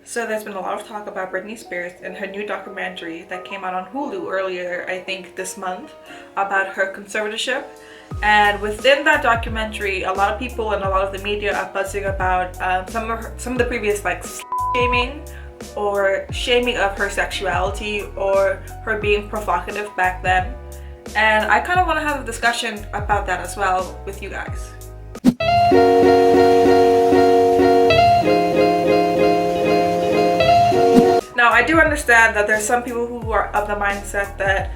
So there's been a lot of talk about Britney Spears and her new documentary that came out on Hulu earlier, I think this month, about her conservatorship. And within that documentary, a lot of people and a lot of the media are buzzing about some of the previous shaming or shaming of her sexuality or her being provocative back then. And I kind of want to have a discussion about that as well with you guys. Now, I do understand that there's some people who are of the mindset that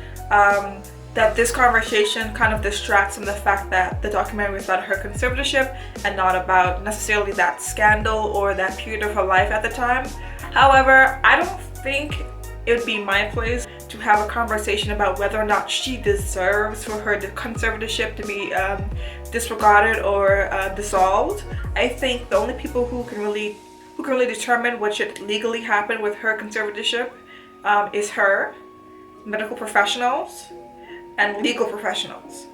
that this conversation kind of distracts from the fact that the documentary was about her conservatorship and not about necessarily that scandal or that period of her life at the time. However, I don't think it would be my place to have a conversation about whether or not she deserves for her conservatorship to be disregarded or dissolved. I think the only people who can really determine what should legally happen with her conservatorship is her, medical professionals, and legal professionals.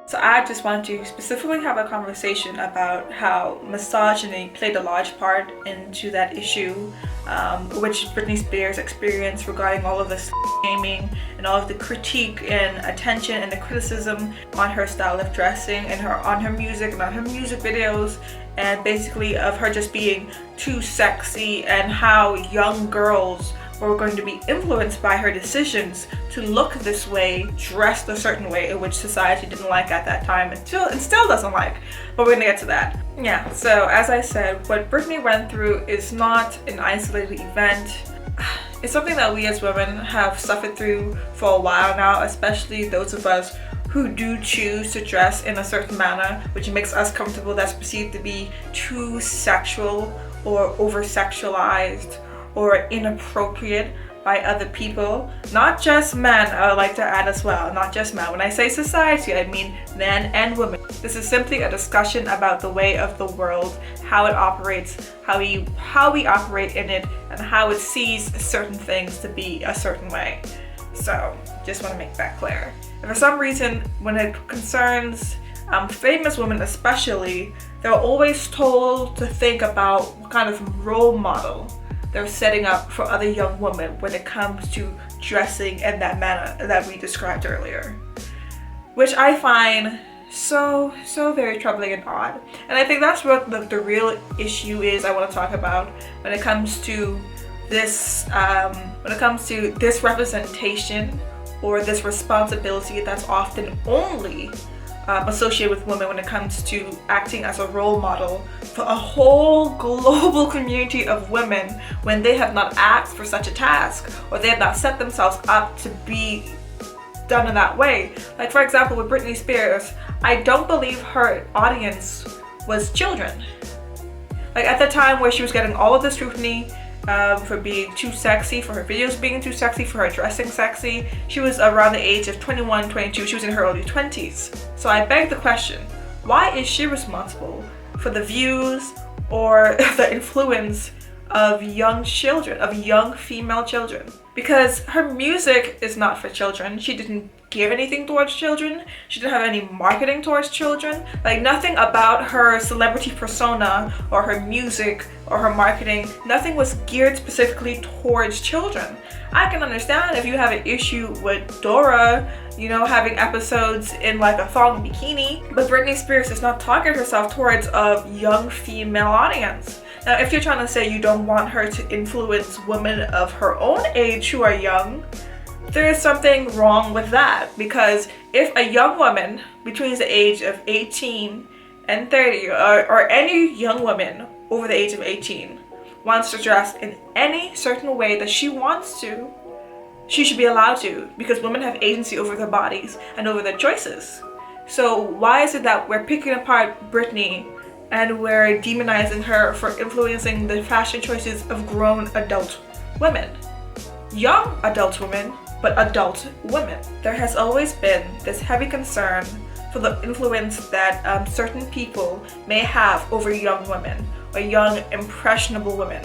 So I just want to specifically have a conversation about how misogyny played a large part into that issue, which Britney Spears experienced regarding all of this shaming and all of the critique and attention and the criticism on her style of dressing and on her music and on her music videos, and basically of her just being too sexy, and how young girls were going to be influenced by her decisions to look this way, dressed a certain way, which society didn't like at that time and still doesn't like. But we're gonna get to that. Yeah, so as I said, what Britney went through is not an isolated event. It's something that we as women have suffered through for a while now, especially those of us who do choose to dress in a certain manner which makes us comfortable, that's perceived to be too sexual or over-sexualized or inappropriate by other people. Not just men, I would like to add as well, not just men. When I say society, I mean men and women. This is simply a discussion about the way of the world, how it operates, how we operate in it, and how it sees certain things to be a certain way. So, just want to make that clear. And for some reason, when it concerns famous women especially, they're always told to think about what kind of role model they're setting up for other young women when it comes to dressing in that manner that we described earlier, which I find so very troubling and odd. And I think that's what the real issue is I want to talk about when it comes to this representation or this responsibility that's often only associated with women when it comes to acting as a role model for a whole global community of women when they have not asked for such a task, or they have not set themselves up to be done in that way. Like, for example, with Britney Spears, I don't believe her audience was children. Like, at the time where she was getting all of the scrutiny for being too sexy, for her videos being too sexy, for her dressing sexy, she was around the age of 21, 22, she was in her early 20s. So I beg the question, why is she responsible for the views or the influence of young children, of young female children? Because her music is not for children. She didn't give anything towards children. She didn't have any marketing towards children. Like, nothing about her celebrity persona or her music or her marketing, nothing was geared specifically towards children. I can understand if you have an issue with Dora, having episodes in like a thong bikini, but Britney Spears does not target herself towards a young female audience. Now, if you're trying to say you don't want her to influence women of her own age who are young, there is something wrong with that, because if a young woman between the age of 18 and 30, or any young woman over the age of 18 wants to dress in any certain way that she wants to, she should be allowed to, because women have agency over their bodies and over their choices. So why is it that we're picking apart Britney and we're demonizing her for influencing the fashion choices of grown adult women? Young adult women, but adult women. There has always been this heavy concern for the influence that certain people may have over young women or young impressionable women.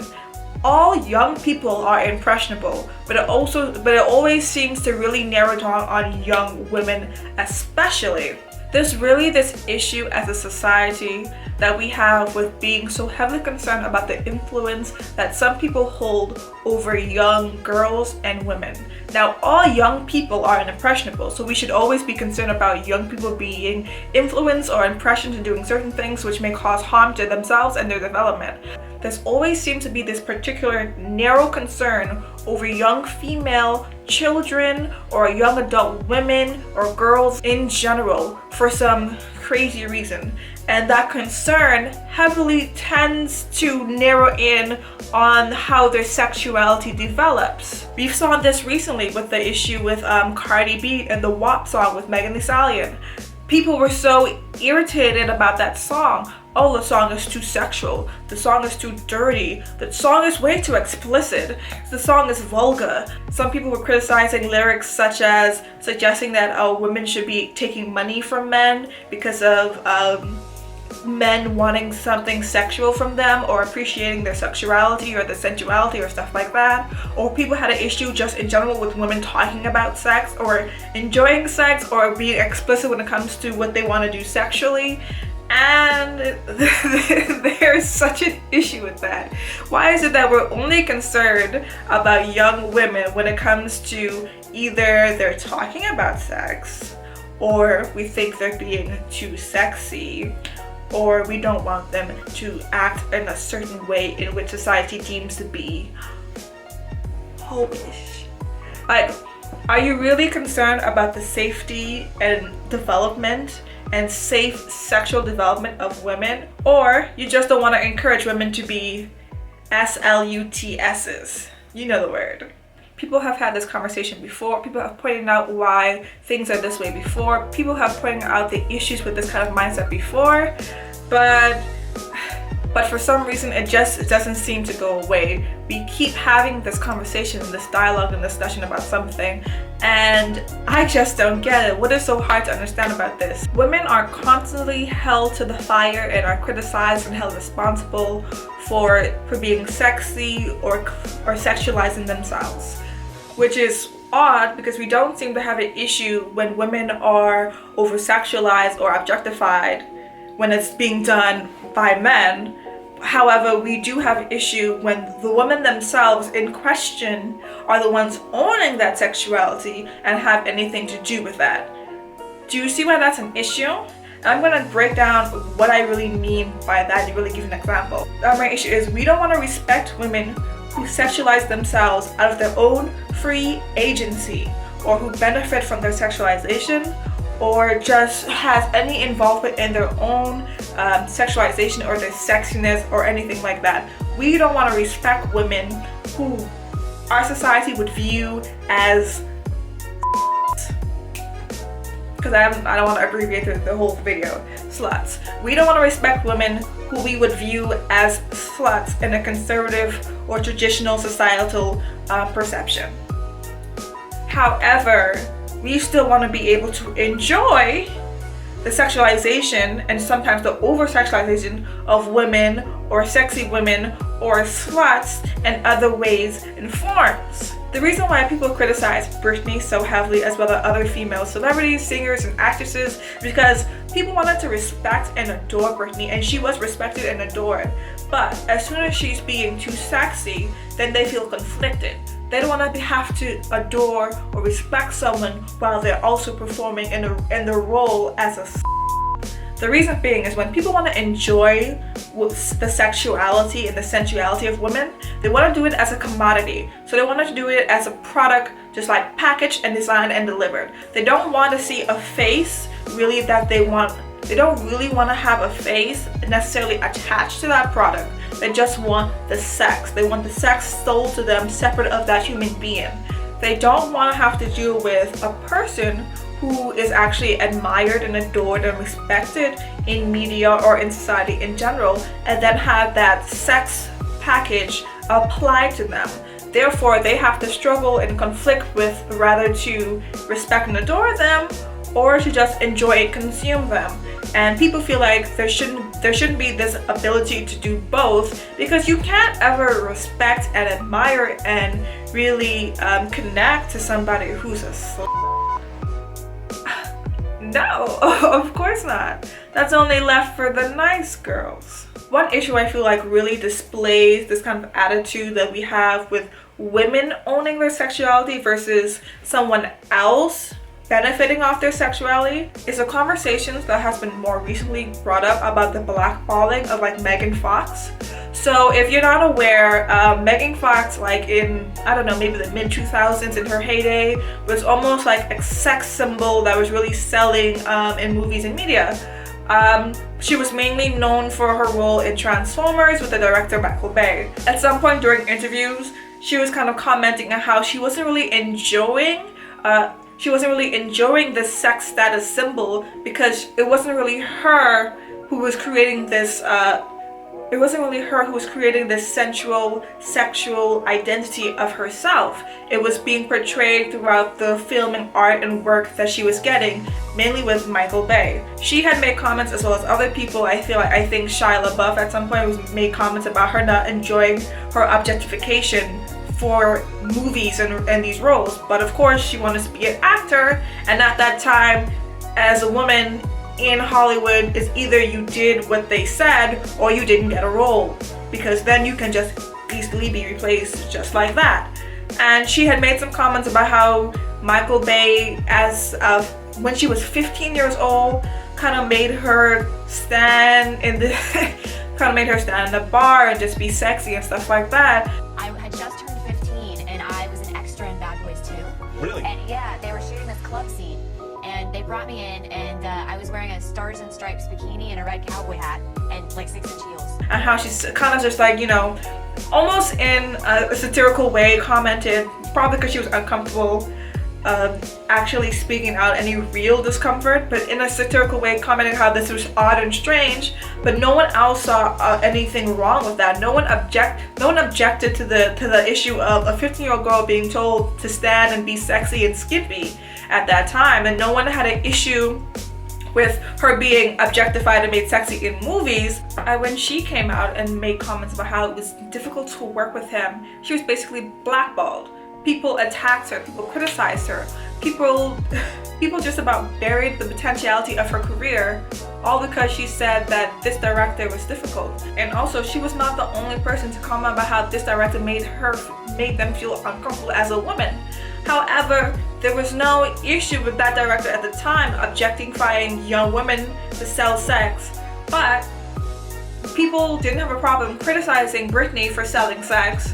All young people are impressionable, but it always seems to really narrow down on young women especially. There's really this issue as a society that we have with being so heavily concerned about the influence that some people hold over young girls and women. Now, all young people are impressionable, so we should always be concerned about young people being influenced or impressioned into doing certain things which may cause harm to themselves and their development. There's always seems to be this particular narrow concern over young female children or young adult women or girls in general for some crazy reason. And that concern heavily tends to narrow in on how their sexuality develops. We saw this recently with the issue with Cardi B and the WAP song with Megan Thee Stallion. People were so irritated about that song. Oh, the song is too sexual. The song is too dirty. The song is way too explicit. The song is vulgar. Some people were criticizing lyrics such as suggesting that women should be taking money from men because of men wanting something sexual from them or appreciating their sexuality or their sensuality or stuff like that. Or people had an issue just in general with women talking about sex or enjoying sex or being explicit when it comes to what they want to do sexually. And there's such an issue with that. Why is it that we're only concerned about young women when it comes to either they're talking about sex, or we think they're being too sexy, or we don't want them to act in a certain way in which society deems to be homish? Like, are you really concerned about the safety and development and safe sexual development of women, or you just don't want to encourage women to be SLUTSs? You know the word. People have had this conversation before. People have pointed out why things are this way before. People have pointed out the issues with this kind of mindset before, but for some reason it doesn't seem to go away. We keep having this conversation, this dialogue and discussion about something, and I just don't get it. What is so hard to understand about this? Women are constantly held to the fire and are criticized and held responsible for being sexy or sexualizing themselves, which is odd because we don't seem to have an issue when women are over-sexualized or objectified when it's being done by men. However, we do have an issue when the women themselves in question are the ones owning that sexuality and have anything to do with that. Do you see why that's an issue? And I'm going to break down what I really mean by that and really give an example. My issue is we don't want to respect women who sexualize themselves out of their own free agency, or who benefit from their sexualization, or just has any involvement in their own sexualization or their sexiness or anything like that. We don't want to respect women who our society would view as, because I don't want to abbreviate the whole video, sluts. We don't want to respect women who we would view as sluts in a conservative or traditional societal perception. However, we still want to be able to enjoy the sexualization and sometimes the over-sexualization of women or sexy women or sluts in other ways and forms. The reason why people criticize Brtiney so heavily, as well as other female celebrities, singers, and actresses, because people wanted to respect and adore Brtiney, and she was respected and adored. But as soon as she's being too sexy, then they feel conflicted. They don't want to have to adore or respect someone while they're also performing in the role as a. The reason being is when people want to enjoy the sexuality and the sensuality of women, they want to do it as a commodity. So they want to do it as a product, just like packaged and designed and delivered. They don't want to see a face really that they want. They don't really want to have a face necessarily attached to that product. They just want the sex. They want the sex sold to them separate of that human being. They don't want to have to deal with a person who is actually admired and adored and respected in media or in society in general, and then have that sex package applied to them. Therefore, they have to struggle and conflict with rather to respect and adore them or to just enjoy and consume them. And people feel like there shouldn't be this ability to do both, because you can't ever respect and admire and really connect to somebody who's a No, of course not. That's only left for the nice girls. One issue I feel like really displays this kind of attitude that we have with women owning their sexuality versus someone else benefiting off their sexuality is the conversations that has been more recently brought up about the blackballing of like Megan Fox. So if you're not aware, Megan Fox, like in, I don't know, maybe the mid 2000s in her heyday, was almost like a sex symbol that was really selling in movies and media. She was mainly known for her role in Transformers with the director Michael Bay. At some point during interviews, she was kind of commenting on how she wasn't really enjoying this sex status symbol because it wasn't really her who was creating this sensual sexual identity of herself. It was being portrayed throughout the film and art and work that she was getting, mainly with Michael Bay. She had made comments, as well as other people. I think Shia LaBeouf at some point made comments about her not enjoying her objectification for movies and these roles, but of course she wanted to be an actor, and at that time, as a woman in Hollywood, is either you did what they said or you didn't get a role, because then you can just easily be replaced just like that. And she had made some comments about how Michael Bay, when she was 15 years old, kind of made her stand in the bar and just be sexy and stuff like that. I had just turned 15 and I was an extra in Bad Boys 2. Really? And yeah, they were shooting this club scene and they brought me in and I was wearing a Stars and Stripes bikini and a red cowboy hat and like 6-inch heels. And how she's kind of just like, almost in a satirical way commented, probably because she was uncomfortable actually speaking out any real discomfort, but in a satirical way commenting how this was odd and strange, but no one else saw anything wrong with that. No one objected to the issue of a 15-year-old girl being told to stand and be sexy and skimpy at that time, and no one had an issue with her being objectified and made sexy in movies. When she came out and made comments about how it was difficult to work with him, she was basically blackballed. People attacked her, people criticized her, people just about buried the potentiality of her career, all because she said that this director was difficult. And also, she was not the only person to comment about how this director made them feel uncomfortable as a woman. However, there was no issue with that director at the time objectifying young women to sell sex, but people didn't have a problem criticizing Brtiney for selling sex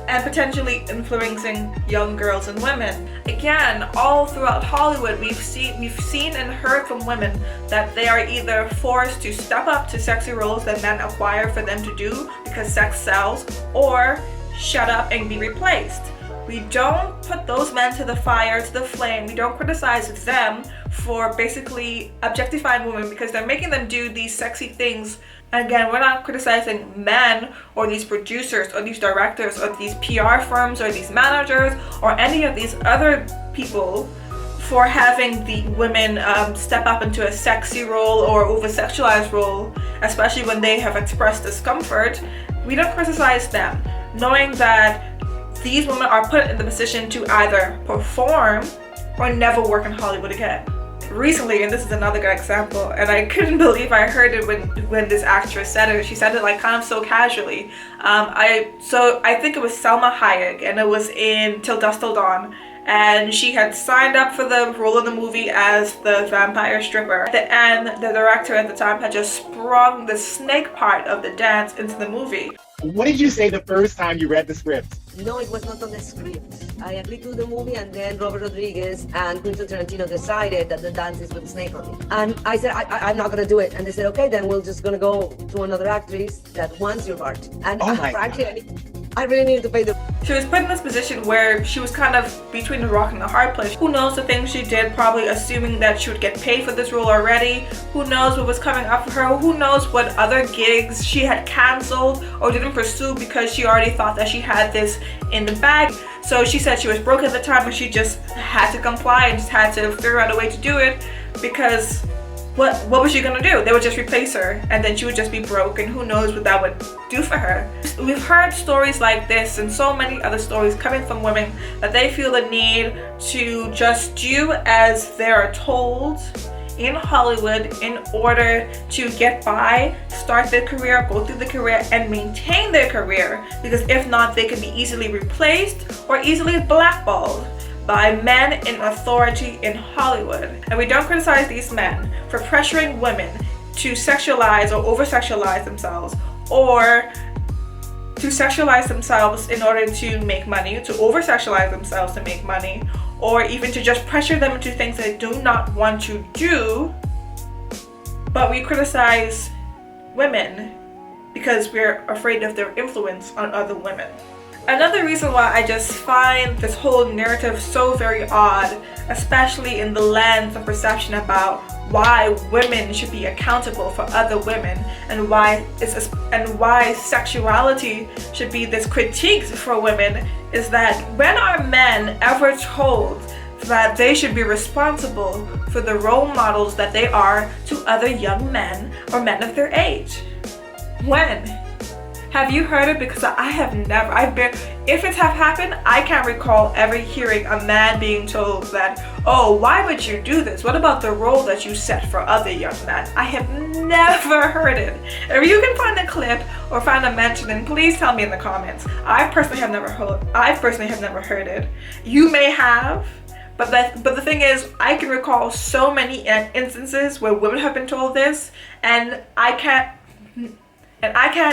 and potentially influencing young girls and women. Again, all throughout Hollywood, we've seen and heard from women that they are either forced to step up to sexy roles that men acquire for them to do because sex sells, or shut up and be replaced. We don't put those men to the fire, to the flame. We don't criticize them for basically objectifying women because they're making them do these sexy things. And again, we're not criticizing men or these producers or these directors or these PR firms or these managers or any of these other people for having the women step up into a sexy role or over-sexualized role, especially when they have expressed discomfort. We don't criticize them, knowing that these women are put in the position to either perform or never work in Hollywood again. Recently, and this is another good example, and I couldn't believe I heard it when this actress said it. She said it like kind of so casually. I think it was Selma Hayek, and it was in Till Dusk Till Dawn, and she had signed up for the role in the movie as the vampire stripper. At the end, the director at the time had just sprung the snake part of the dance into the movie. What did you say the first time you read the script? No, it was not on the script. I agreed to the movie, and then Robert Rodriguez and Quentin Tarantino decided that the dance is with the snake on it. And I said, I'm not gonna do it. And they said, okay, then we're just gonna go to another actress that wants your part. And frankly, I really needed to pay the... She was put in this position where she was kind of between the rock and the hard place. Who knows the things she did, probably assuming that she would get paid for this role already. Who knows what was coming up for her? Who knows what other gigs she had canceled or didn't pursue because she already thought that she had this in the bag. So she said she was broke at the time and she just had to comply and just had to figure out a way to do it, because what was she gonna do? They would just replace her and then she would just be broke, and who knows what that would do for her. We've heard stories like this and so many other stories coming from women that they feel the need to just do as they're told in Hollywood in order to get by, start their career, go through the career, and maintain their career, because if not, they can be easily replaced or easily blackballed by men in authority in Hollywood. And we don't criticize these men for pressuring women to sexualize or over-sexualize themselves, or to sexualize themselves in order to make money, to over-sexualize themselves to make money, or even to just pressure them into things they do not want to do. But we criticize women because we're afraid of their influence on other women. Another reason why I just find this whole narrative so very odd, especially in the lens of perception about why women should be accountable for other women, and why sexuality should be this critique for women, is that when are men ever told that they should be responsible for the role models that they are to other young men or men of their age? When? Have you heard it? Because I have never. If it have happened, I can't recall ever hearing a man being told that, oh, why would you do this? What about the role that you set for other young men? I have never heard it. If you can find a clip or find a mention, then please tell me in the comments. I personally have never heard it. You may have. But the thing is, I can recall so many instances where women have been told this, and I can't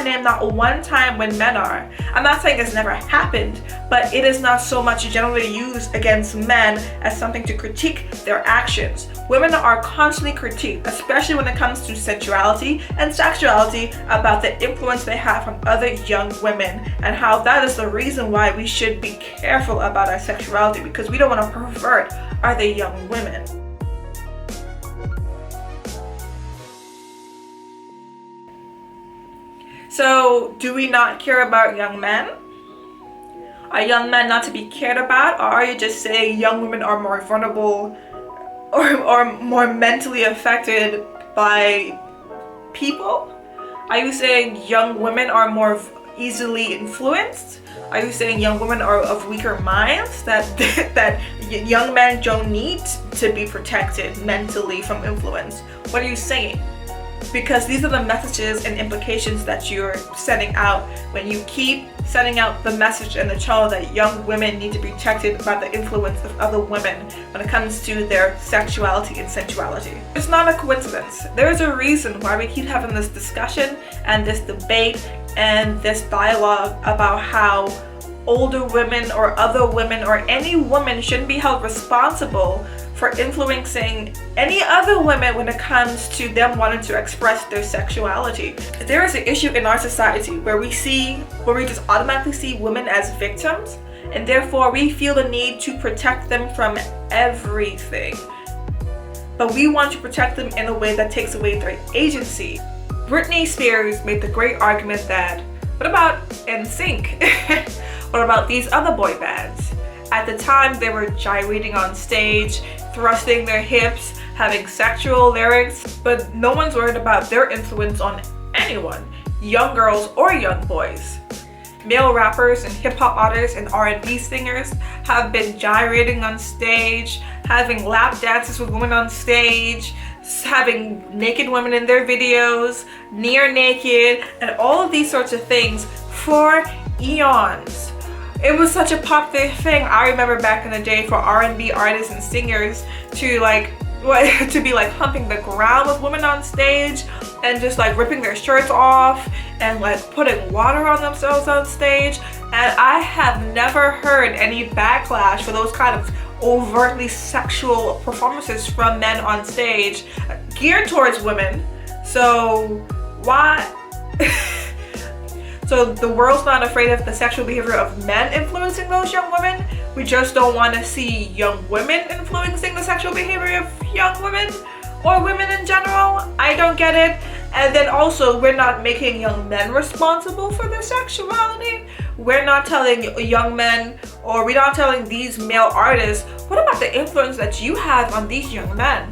name not one time when men are. I'm not saying it's never happened, but it is not so much generally used against men as something to critique their actions. Women are constantly critiqued, especially when it comes to sensuality and sexuality, about the influence they have on other young women, and how that is the reason why we should be careful about our sexuality, because we don't want to pervert other young women. So, do we not care about young men? Are young men not to be cared about? Or are you just saying young women are more vulnerable or more mentally affected by people? Are you saying young women are more easily influenced? Are you saying young women are of weaker minds, that young men don't need to be protected mentally from influence? What are you saying? Because these are the messages and implications that you're sending out when you keep sending out the message and the tone that young women need to be protected by the influence of other women when it comes to their sexuality and sensuality. It's not a coincidence. There is a reason why we keep having this discussion and this debate and this dialogue about how older women or other women or any woman shouldn't be held responsible for influencing any other women when it comes to them wanting to express their sexuality. There is an issue in our society where we just automatically see women as victims, and therefore we feel the need to protect them from everything. But we want to protect them in a way that takes away their agency. Britney Spears made the great argument that, what about NSYNC? What about these other boy bands? At the time, they were gyrating on stage, thrusting their hips, having sexual lyrics, but no one's worried about their influence on anyone, young girls or young boys. Male rappers and hip-hop artists and R&B singers have been gyrating on stage, having lap dances with women on stage, having naked women in their videos, near naked, and all of these sorts of things for eons. It was such a popular thing. I remember back in the day for R&B artists and singers to be like humping the ground with women on stage and just like ripping their shirts off and like putting water on themselves on stage. And I have never heard any backlash for those kind of overtly sexual performances from men on stage geared towards women. So why? So the world's not afraid of the sexual behavior of men influencing those young women. We just don't want to see young women influencing the sexual behavior of young women or women in general. I don't get it. And then also, we're not making young men responsible for their sexuality. We're not telling young men, or we're not telling these male artists, what about the influence that you have on these young men?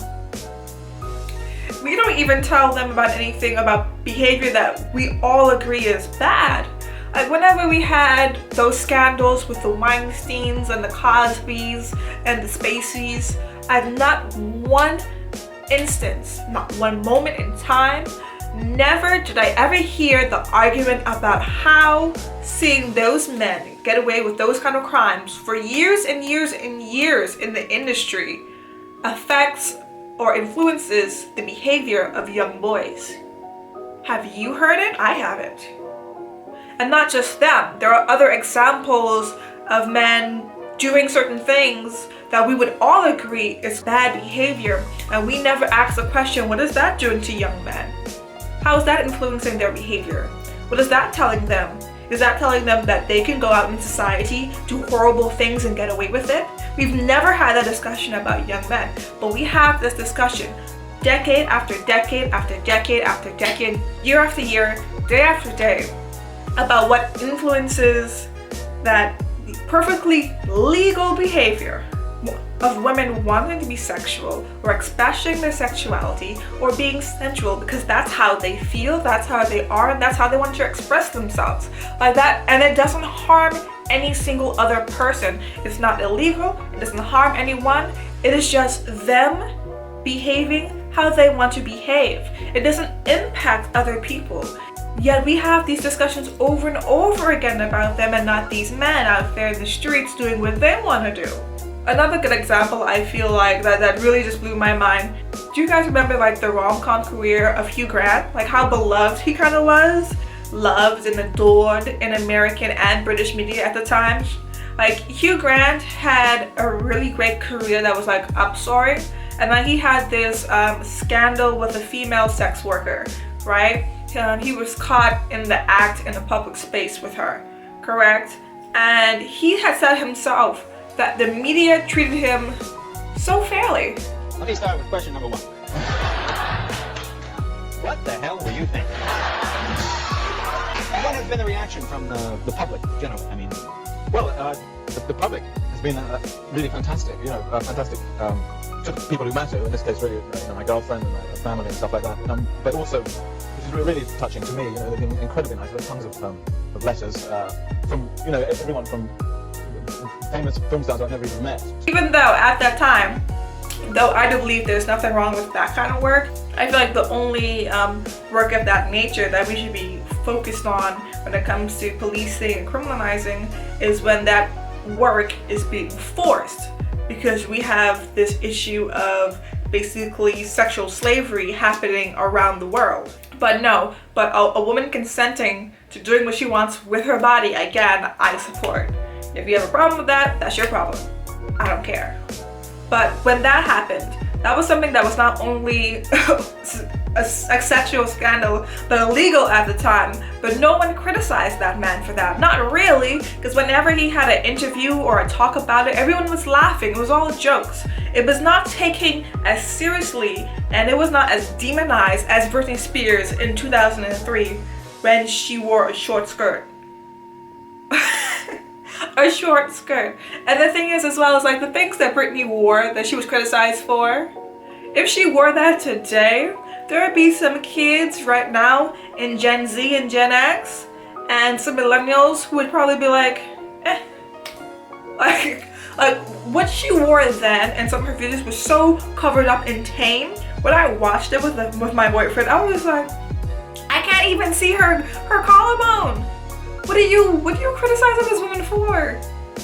We don't even tell them about anything about behavior that we all agree is bad. Like whenever we had those scandals with the Weinsteins and the Cosbys and the Spaceys, I've not one instance, not one moment in time, never did I ever hear the argument about how seeing those men get away with those kind of crimes for years and years and years in the industry affects or influences the behavior of young boys. Have you heard it? I haven't. And not just them. There are other examples of men doing certain things that we would all agree is bad behavior, and we never ask the question, what is that doing to young men? How is that influencing their behavior? What is that telling them? Is that telling them that they can go out in society, do horrible things and get away with it? We've never had a discussion about young men, but we have this discussion decade after decade after decade after decade, year after year, day after day, about what influences that perfectly legal behavior of women wanting to be sexual or expressing their sexuality or being sensual because that's how they feel, that's how they are, and that's how they want to express themselves. Like that, and it doesn't harm any single other person. It's not illegal, it doesn't harm anyone, it is just them behaving how they want to behave. It doesn't impact other people. Yet we have these discussions over and over again about them and not these men out there in the streets doing what they want to do. Another good example I feel like that really just blew my mind. Do you guys remember like the rom-com career of Hugh Grant? Like how beloved he kind of was? Loved and adored in American and British media at the time. Like Hugh Grant had a really great career that was like upsoaring, and then he had this scandal with a female sex worker, right? He was caught in the act in a public space with her, correct? And he had said himself that the media treated him so fairly. Let me start with question number 1. What the hell were you thinking? What has been the reaction from the public generally? I mean, well, the public has been really fantastic, fantastic to people who matter, in this case really my girlfriend and my family and stuff like that, but also, which is really touching to me, they've been incredibly nice. There are tons of letters from, everyone from famous film stars I've never even met. Even though at that time, though I do believe there's nothing wrong with that kind of work, I feel like the only work of that nature that we should be focused on when it comes to policing and criminalizing is when that work is being forced, because we have this issue of basically sexual slavery happening around the world. But no, a woman consenting to doing what she wants with her body, again, I support. If you have a problem with that, that's your problem. I don't care. But when that happened, that was something that was not only a sexual scandal, but illegal at the time. But no one criticized that man for that. Not really, because whenever he had an interview or a talk about it, everyone was laughing. It was all jokes. It was not taken as seriously, and it was not as demonized as Britney Spears in 2003 when she wore a short skirt. A short skirt. And the thing is as well, is like the things that Britney wore that she was criticized for, if she wore that today, there would be some kids right now in Gen Z and Gen X and some millennials who would probably be like, like what she wore then and some of her videos was so covered up and tame. When I watched it with my boyfriend, I was like, I can't even see her collarbone. What are you criticizing this woman for?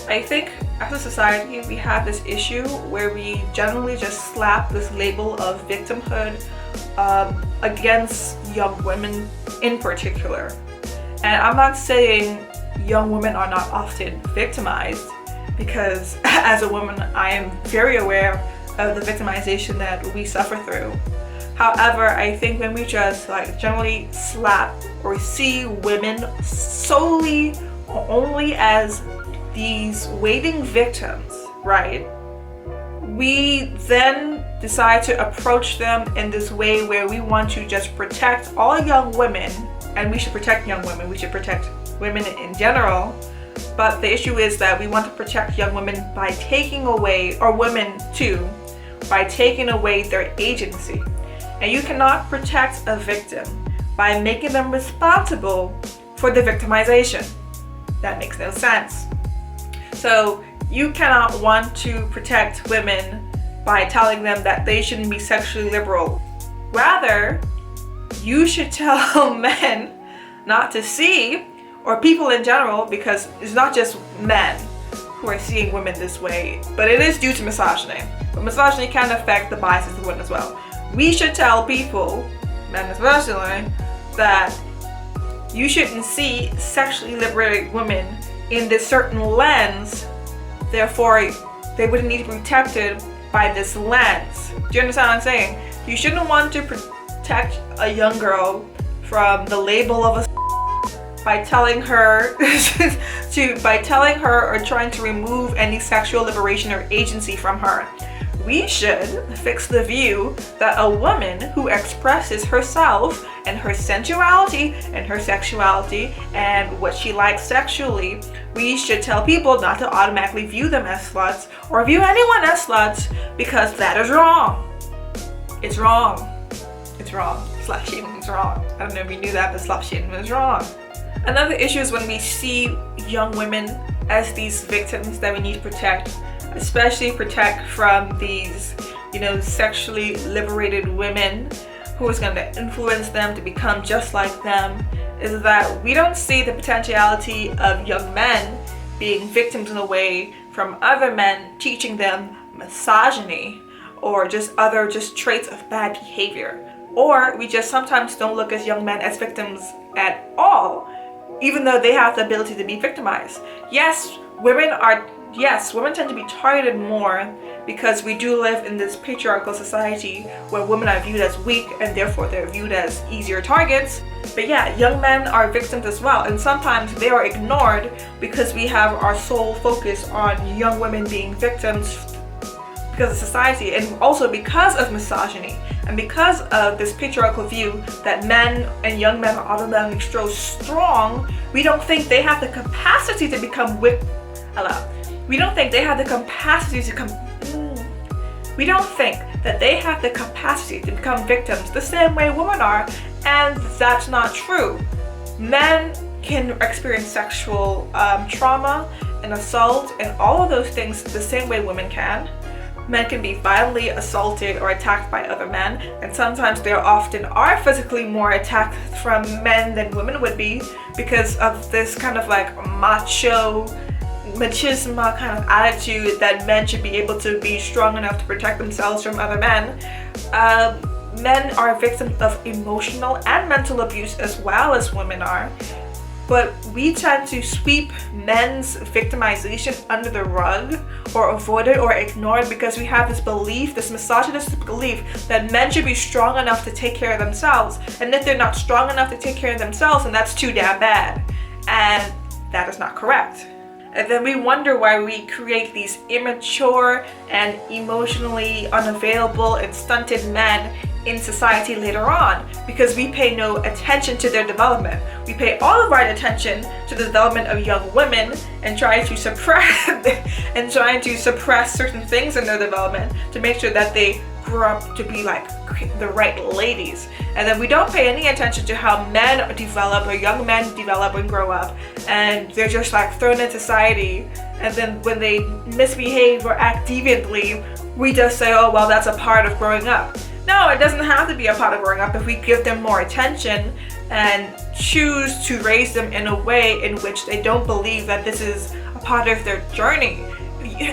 I think as a society we have this issue where we generally just slap this label of victimhood against young women in particular. And I'm not saying young women are not often victimized, because as a woman I am very aware of the victimization that we suffer through. However, I think when we just like generally slap or see women solely or only as these waiting victims, right? We then decide to approach them in this way where we want to just protect all young women, and we should protect young women, we should protect women in general. But the issue is that we want to protect young women by taking away, or women too, by taking away their agency. And you cannot protect a victim by making them responsible for the victimization. That makes no sense. So you cannot want to protect women by telling them that they shouldn't be sexually liberal. Rather, you should tell men not to see, or people in general, because it's not just men who are seeing women this way, but it is due to misogyny. But misogyny can affect the biases of women as well. We should tell people, men especially, that you shouldn't see sexually liberated women in this certain lens, therefore they wouldn't need to be protected by this lens. Do you understand what I'm saying? You shouldn't want to protect a young girl from the label of a by telling her or trying to remove any sexual liberation or agency from her. We should fix the view that a woman who expresses herself and her sensuality and her sexuality and what she likes sexually, we should tell people not to automatically view them as sluts or view anyone as sluts, because that is wrong. It's wrong. It's wrong. Slut shaming is wrong. I don't know if you knew that, but slut shaming is wrong. Another issue is when we see young women as these victims that we need to protect, especially protect from these, sexually liberated women who is going to influence them to become just like them, is that we don't see the potentiality of young men being victims in a way from other men teaching them misogyny or just traits of bad behavior. Or we just sometimes don't look at young men as victims at all, even though they have the ability to be victimized. Yes, women tend to be targeted more because we do live in this patriarchal society where women are viewed as weak and therefore they're viewed as easier targets. But yeah, young men are victims as well, and sometimes they are ignored because we have our sole focus on young women being victims because of society, and also because of misogyny and because of this patriarchal view that men and young men are automatically so strong. We don't think they have the capacity to become We don't think they have the capacity to become victims the same way women are, and that's not true. Men can experience sexual trauma and assault and all of those things the same way women can. Men can be violently assaulted or attacked by other men, and sometimes they often are physically more attacked from men than women would be because of this kind of like machismo kind of attitude that men should be able to be strong enough to protect themselves from other men. Men are victims of emotional and mental abuse as well as women are. But we tend to sweep men's victimization under the rug or avoid it or ignore it because we have this belief, this misogynistic belief, that men should be strong enough to take care of themselves. And if they're not strong enough to take care of themselves, then that's too damn bad. And that is not correct. And then we wonder why we create these immature and emotionally unavailable and stunted men in society later on, because we pay no attention to their development. We pay all of our attention to the development of young women and trying to suppress certain things in their development to make sure that they grow up to be like the right ladies. And then we don't pay any attention to how men develop or young men develop and grow up, and they're just like thrown in society, and then when they misbehave or act deviantly, we just say, oh well, that's a part of growing up. No, it doesn't have to be a part of growing up if we give them more attention and choose to raise them in a way in which they don't believe that this is a part of their journey.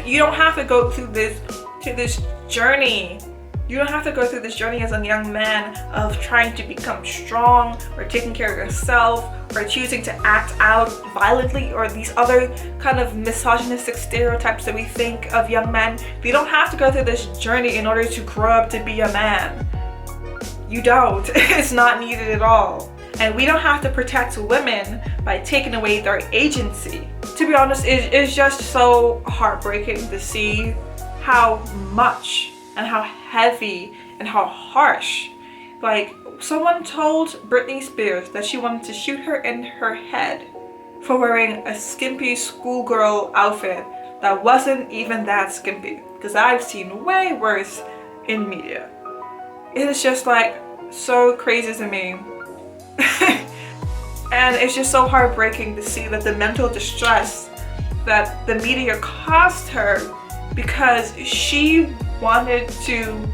You don't have to go through this journey. You don't have to go through this journey as a young man of trying to become strong or taking care of yourself or choosing to act out violently or these other kind of misogynistic stereotypes that we think of young men. You don't have to go through this journey in order to grow up to be a man. You don't. It's not needed at all. And we don't have to protect women by taking away their agency. To be honest, it's just so heartbreaking to see how much and how heavy and how harsh. Like, someone told Brtiney Spears that she wanted to shoot her in her head for wearing a skimpy schoolgirl outfit that wasn't even that skimpy, because I've seen way worse in media. It is just like so crazy to me. And it's just so heartbreaking to see that the mental distress that the media caused her because she wanted to,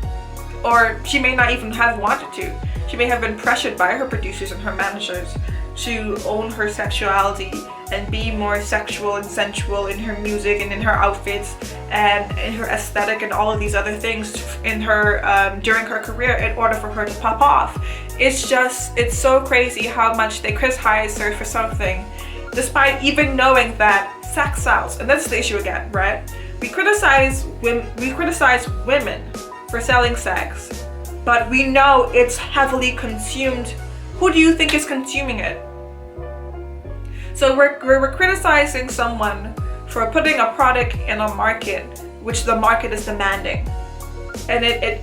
or she may not even have wanted to. She may have been pressured by her producers and her managers to own her sexuality and be more sexual and sensual in her music and in her outfits and in her aesthetic and all of these other things in her during her career in order for her to pop off. It's so crazy how much they criticize her for something, despite even knowing that sex sells. And that's the issue again, right? We criticize women for selling sex, but we know it's heavily consumed. Who do you think is consuming it? So we're criticizing someone for putting a product in a market which the market is demanding, and it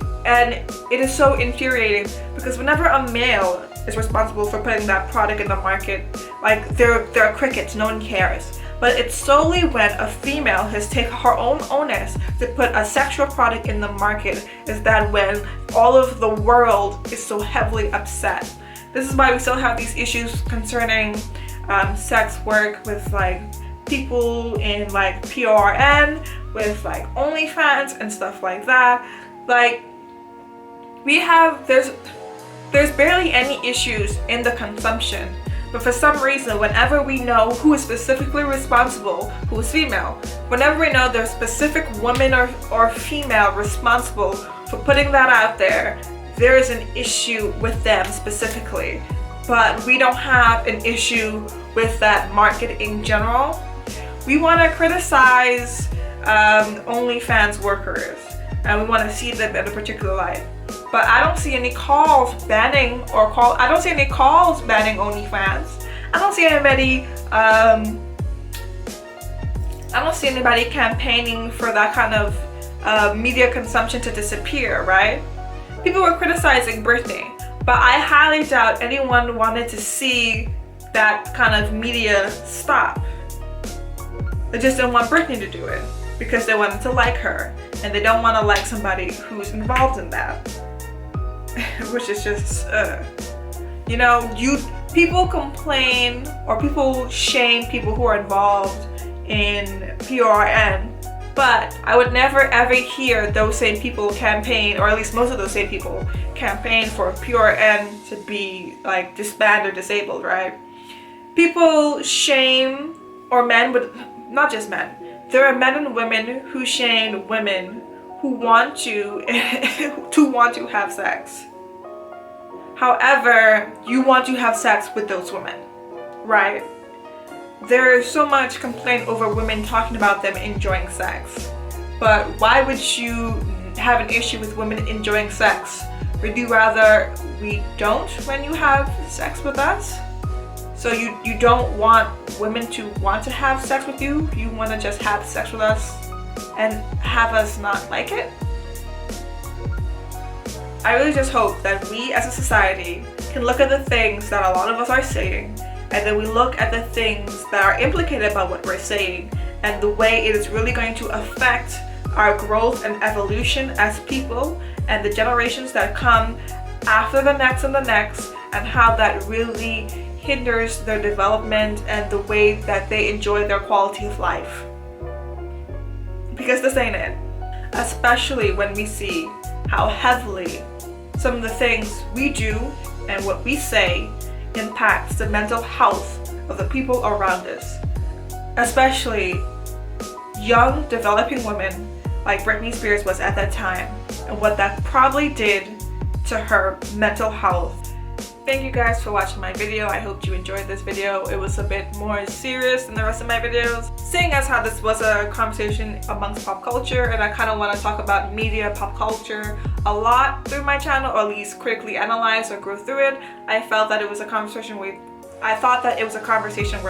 is so infuriating, because whenever a male is responsible for putting that product in the market, like they're crickets, no one cares. But it's solely when a female has taken her own onus to put a sexual product in the market is that when all of the world is so heavily upset. This is why we still have these issues concerning sex work with like people in like PRN, with like OnlyFans and stuff like that. Like there's barely any issues in the consumption, but for some reason, whenever we know who is specifically responsible, who is female, whenever we know there's specific woman or female responsible for putting that out there, there is an issue with them specifically. But we don't have an issue with that market in general. We want to criticize OnlyFans workers, and we want to see them in a particular light. But I don't see any calls banning OnlyFans. I don't see anybody campaigning for that kind of media consumption to disappear, right? People were criticizing Brtiney, but I highly doubt anyone wanted to see that kind of media stop. They just didn't want Brtiney to do it because they wanted to like her, and they don't want to like somebody who's involved in that. Which is just, people complain or people shame people who are involved in PRN, but I would never ever hear those same people campaign, or at least most of those same people campaign for PRN to be like disbanded or disabled, right? People shame, or men, but not just men. There are men and women who shame women who want to have sex. However, you want to have sex with those women, right? There is so much complaint over women talking about them enjoying sex. But why would you have an issue with women enjoying sex? Would you rather we don't when you have sex with us? So you don't want women to want to have sex with you? You want to just have sex with us and have us not like it? I really just hope that we as a society can look at the things that a lot of us are saying, and then we look at the things that are implicated by what we're saying and the way it is really going to affect our growth and evolution as people and the generations that come after the next and the next, and how that really hinders their development and the way that they enjoy their quality of life. Because this ain't it. Especially when we see how heavily some of the things we do and what we say impacts the mental health of the people around us. Especially young, developing women like Britney Spears was at that time, and what that probably did to her mental health. Thank you guys for watching my video. I hope you enjoyed this video. It was a bit more serious than the rest of my videos, seeing as how this was a conversation amongst pop culture, and I kind of want to talk about media, pop culture a lot through my channel, or at least critically analyze or go through it. I felt that it was a conversation worth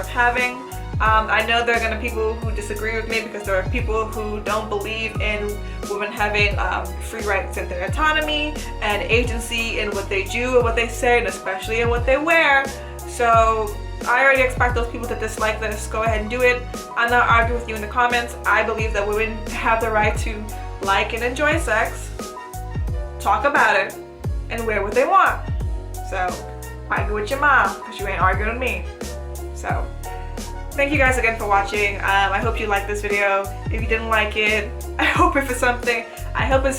having. I know there are going to be people who disagree with me, because there are people who don't believe in women having free rights in their autonomy and agency in what they do and what they say, and especially in what they wear. So I already expect those people to dislike this. Go ahead and do it. I'm not arguing with you in the comments. I believe that women have the right to like and enjoy sex, talk about it, and wear what they want. So argue with your mom, because you ain't arguing with me. So thank you guys again for watching. I hope you liked this video. If you didn't like it, I hope it's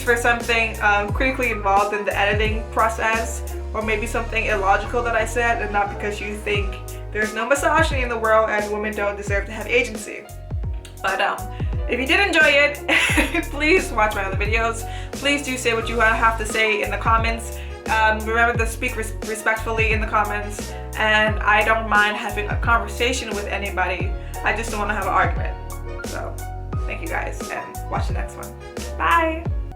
for something critically involved in the editing process, or maybe something illogical that I said, and not because you think there's no misogyny in the world and women don't deserve to have agency. But if you did enjoy it, please watch my other videos. Please do say what you have to say in the comments. Remember to speak respectfully in the comments, and I don't mind having a conversation with anybody. I just don't want to have an argument. So thank you guys, and watch the next one. Bye!